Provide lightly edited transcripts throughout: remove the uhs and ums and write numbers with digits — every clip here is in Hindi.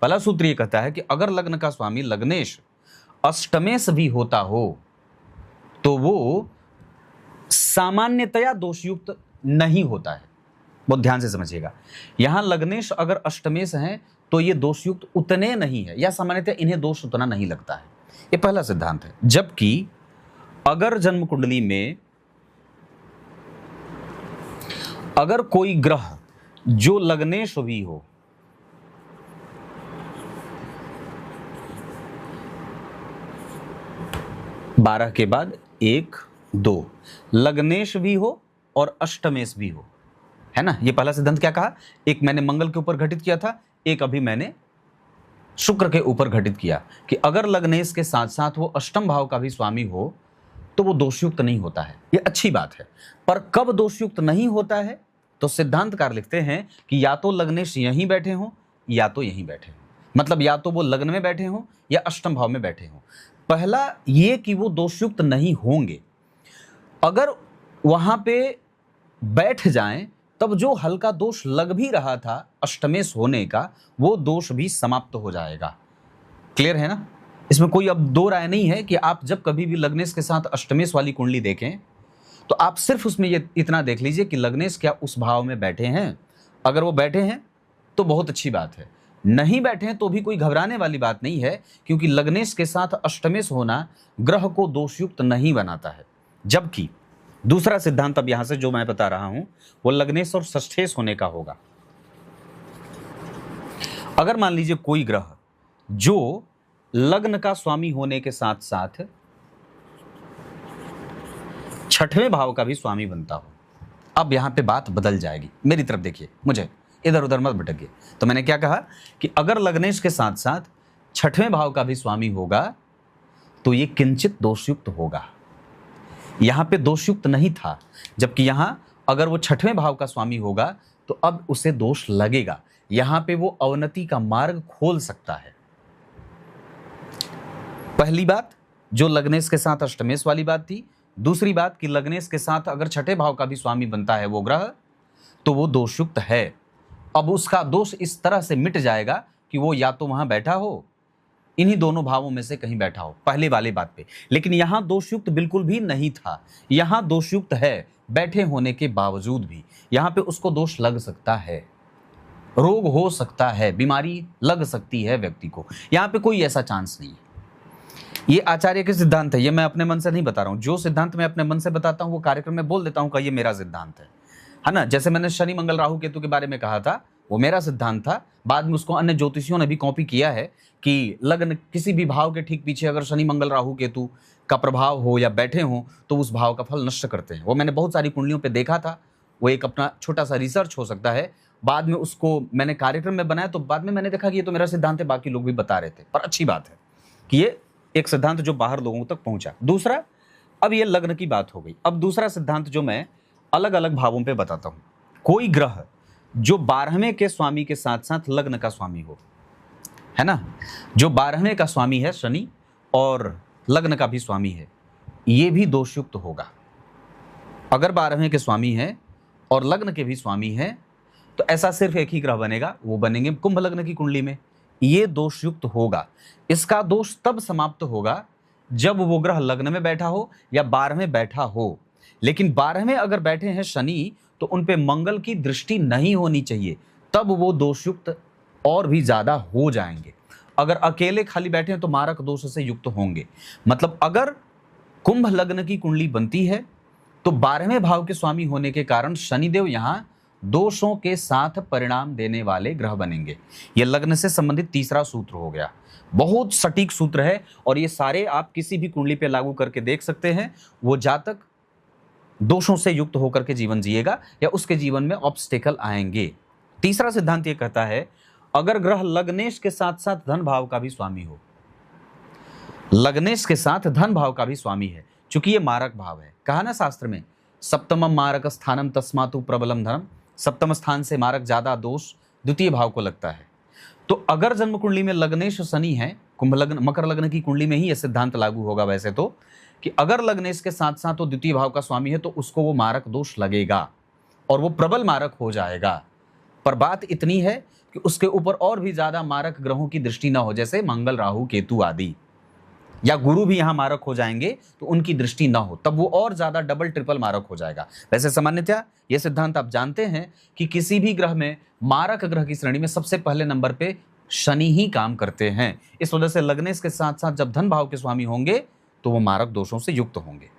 पहला सूत्र ये कहता है कि अगर लग्न का स्वामी लग्नेश अष्टमेश भी होता हो तो वो सामान्यतया दोषयुक्त नहीं होता है। बहुत ध्यान से समझिएगा, यहां लग्नेश अगर अष्टमेश हैं तो ये दोषयुक्त उतने नहीं है, या सामान्यतः इन्हें दोष उतना नहीं लगता है। ये पहला सिद्धांत है। जबकि अगर जन्म कुंडली में अगर कोई ग्रह जो लग्नेश भी हो, बारह के बाद 1 2, लग्नेश भी हो और अष्टमेश भी हो, है ना। ये पहला सिद्धांत क्या कहा, एक मैंने मंगल के ऊपर घटित किया था, एक अभी मैंने शुक्र के ऊपर घटित किया कि अगर लग्नेश के साथ साथ वो अष्टम भाव का भी स्वामी हो तो वो दोषयुक्त नहीं होता है। ये अच्छी बात है। पर कब दोषयुक्त नहीं होता है, तो सिद्धांतकार लिखते हैं कि या तो लग्नेश यहीं बैठे हों या तो यहीं बैठे हों, मतलब या तो वो लग्न में बैठे हों या अष्टम भाव में बैठे हों। पहला ये कि वो दोषयुक्त नहीं होंगे, अगर वहां पे बैठ जाएं तब जो हल्का दोष लग भी रहा था अष्टमेश होने का, वो दोष भी समाप्त हो जाएगा। क्लियर है ना। इसमें कोई अब दो राय नहीं है कि आप जब कभी भी लग्नेश के साथ अष्टमेश वाली कुंडली देखें तो आप सिर्फ उसमें ये इतना देख लीजिए कि लग्नेश क्या उस भाव में बैठे हैं। अगर वो बैठे हैं तो बहुत अच्छी बात है, नहीं बैठे हैं तो भी कोई घबराने वाली बात नहीं है, क्योंकि लग्नेश के साथ अष्टमेश होना ग्रह को दोषयुक्त नहीं बनाता है। जबकि दूसरा सिद्धांत अब यहां से जो मैं बता रहा हूं वो लग्नेश और षष्ठेश होने का होगा। अगर मान लीजिए कोई ग्रह जो लग्न का स्वामी होने के साथ साथ छठवें भाव का भी स्वामी बनता हो, अब यहां पे बात बदल जाएगी। मेरी तरफ देखिए, मुझे इधर उधर मत भटकिए। तो मैंने क्या कहा कि अगर लग्नेश के साथ साथ छठवें भाव का भी स्वामी होगा तो ये किंचित दोषयुक्त होगा। यहां पे दोषयुक्त नहीं था, जबकि यहां अगर वो छठवें भाव का स्वामी होगा तो अब उसे दोष लगेगा। यहां पे वो अवनति का मार्ग खोल सकता है। पहली बात जो लग्नेश के साथ अष्टमेश वाली बात थी। दूसरी बात कि लग्नेश के साथ अगर छठे भाव का भी स्वामी बनता है वो ग्रह तो वो दोषयुक्त है। अब उसका दोष इस तरह से मिट जाएगा कि वो या तो वहां बैठा हो, इन्हीं दोनों भावों में से कहीं बैठा हो, पहले वाली बात पे। लेकिन यहां दोषयुक्त बिल्कुल भी नहीं था, यहां दोषयुक्त है बैठे होने के बावजूद भी। यहां पे उसको दोष लग सकता है, रोग हो सकता है, बीमारी लग सकती है व्यक्ति को। यहां पे कोई ऐसा चांस नहीं है। ये आचार्य के सिद्धांत है, ये मैं अपने मन से नहीं बता रहा हूं। जो सिद्धांत मैं अपने मन से बताता हूं वो कार्यक्रम में बोल देता हूं कि ये मेरा सिद्धांत है ना। जैसे मैंने शनि मंगल राहु केतु के बारे में कहा था, वो मेरा सिद्धांत था। बाद में उसको अन्य ज्योतिषियों ने भी कॉपी किया है कि लग्न किसी भी भाव के ठीक पीछे अगर शनि मंगल राहु केतु का प्रभाव हो या बैठे हो तो उस भाव का फल नष्ट करते हैं। वो मैंने बहुत सारी कुंडलियों पे देखा था। वो एक अपना छोटा सा रिसर्च हो सकता है, बाद में उसको मैंने कार्यक्रम में बनाया तो बाद में मैंने देखा कि ये तो मेरा सिद्धांत है, बाकी लोग भी बता रहे थे। पर अच्छी बात है कि ये एक सिद्धांत जो बाहर लोगों तक पहुंचा। दूसरा, अब ये लग्न की बात हो गई। अब दूसरा सिद्धांत जो मैं अलग अलग भावों पे बताता हूं। कोई ग्रह जो 12वें के स्वामी के साथ साथ लग्न का स्वामी हो, है ना, जो 12वें का स्वामी है शनि और लग्न का भी स्वामी है, ये भी दोषयुक्त होगा। अगर 12वें के स्वामी है और लग्न के भी स्वामी है तो ऐसा सिर्फ एक ही ग्रह बनेगा, वो बनेंगे कुंभ लग्न की कुंडली में। ये दोषयुक्त होगा। इसका दोष तब समाप्त होगा जब वो ग्रह लग्न में बैठा हो या 12वें बैठा हो। लेकिन 12वें अगर बैठे हैं शनि तो उन पे मंगल की दृष्टि नहीं होनी चाहिए, तब वो दोषयुक्त और भी ज्यादा हो जाएंगे। अगर अकेले खाली बैठे हैं तो मारक दोष से युक्त होंगे। मतलब अगर कुंभ लग्न की कुंडली बनती है तो 12वें भाव के स्वामी होने के कारण शनिदेव यहां दोषों के साथ परिणाम देने वाले ग्रह बनेंगे। यह लग्न से संबंधित तीसरा सूत्र हो गया। बहुत सटीक सूत्र है और ये सारे आप किसी भी कुंडली पे लागू करके देख सकते हैं। वो जातक दोषों से युक्त होकर के जीवन जिएगा या उसके जीवन में ऑब्स्टेकल आएंगे। तीसरा सिद्धांत ये कहता है, अगर ग्रह लग्नेश के साथ साथ धन भाव का भी स्वामी हो, लग्नेश के साथ धन भाव का भी स्वामी है, चूंकि ये मारक भाव है। कहा ना शास्त्र में, सप्तमम मारक स्थानम तस्मातु प्रबलम धनम। सप्तम स्थान से मारक ज्यादा दोष द्वितीय भाव को लगता है। तो अगर जन्म कुंडली में लग्नेश शनि है, कुंभ लग्न मकर लग्न की कुंडली में ही यह सिद्धांत लागू होगा वैसे तो, कि अगर लग्नेश के साथ साथ वो द्वितीय भाव का स्वामी है तो उसको वो मारक दोष लगेगा और वो प्रबल मारक हो जाएगा। पर बात इतनी है कि उसके ऊपर और भी ज्यादा मारक ग्रहों की दृष्टि ना हो, जैसे मंगल, राहु, केतु आदि, या गुरु भी यहां मारक हो जाएंगे तो उनकी दृष्टि ना हो, तब वो और ज्यादा डबल ट्रिपल मारक हो जाएगा। वैसे सामान्यतः यह सिद्धांत आप जानते हैं कि किसी भी ग्रह में मारक ग्रह की श्रेणी में सबसे पहले नंबर पे शनि ही काम करते हैं। इस वजह से लग्नेश के साथ साथ जब धन भाव के स्वामी होंगे तो वो मारक दोषों से युक्त होंगे।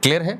क्लियर है?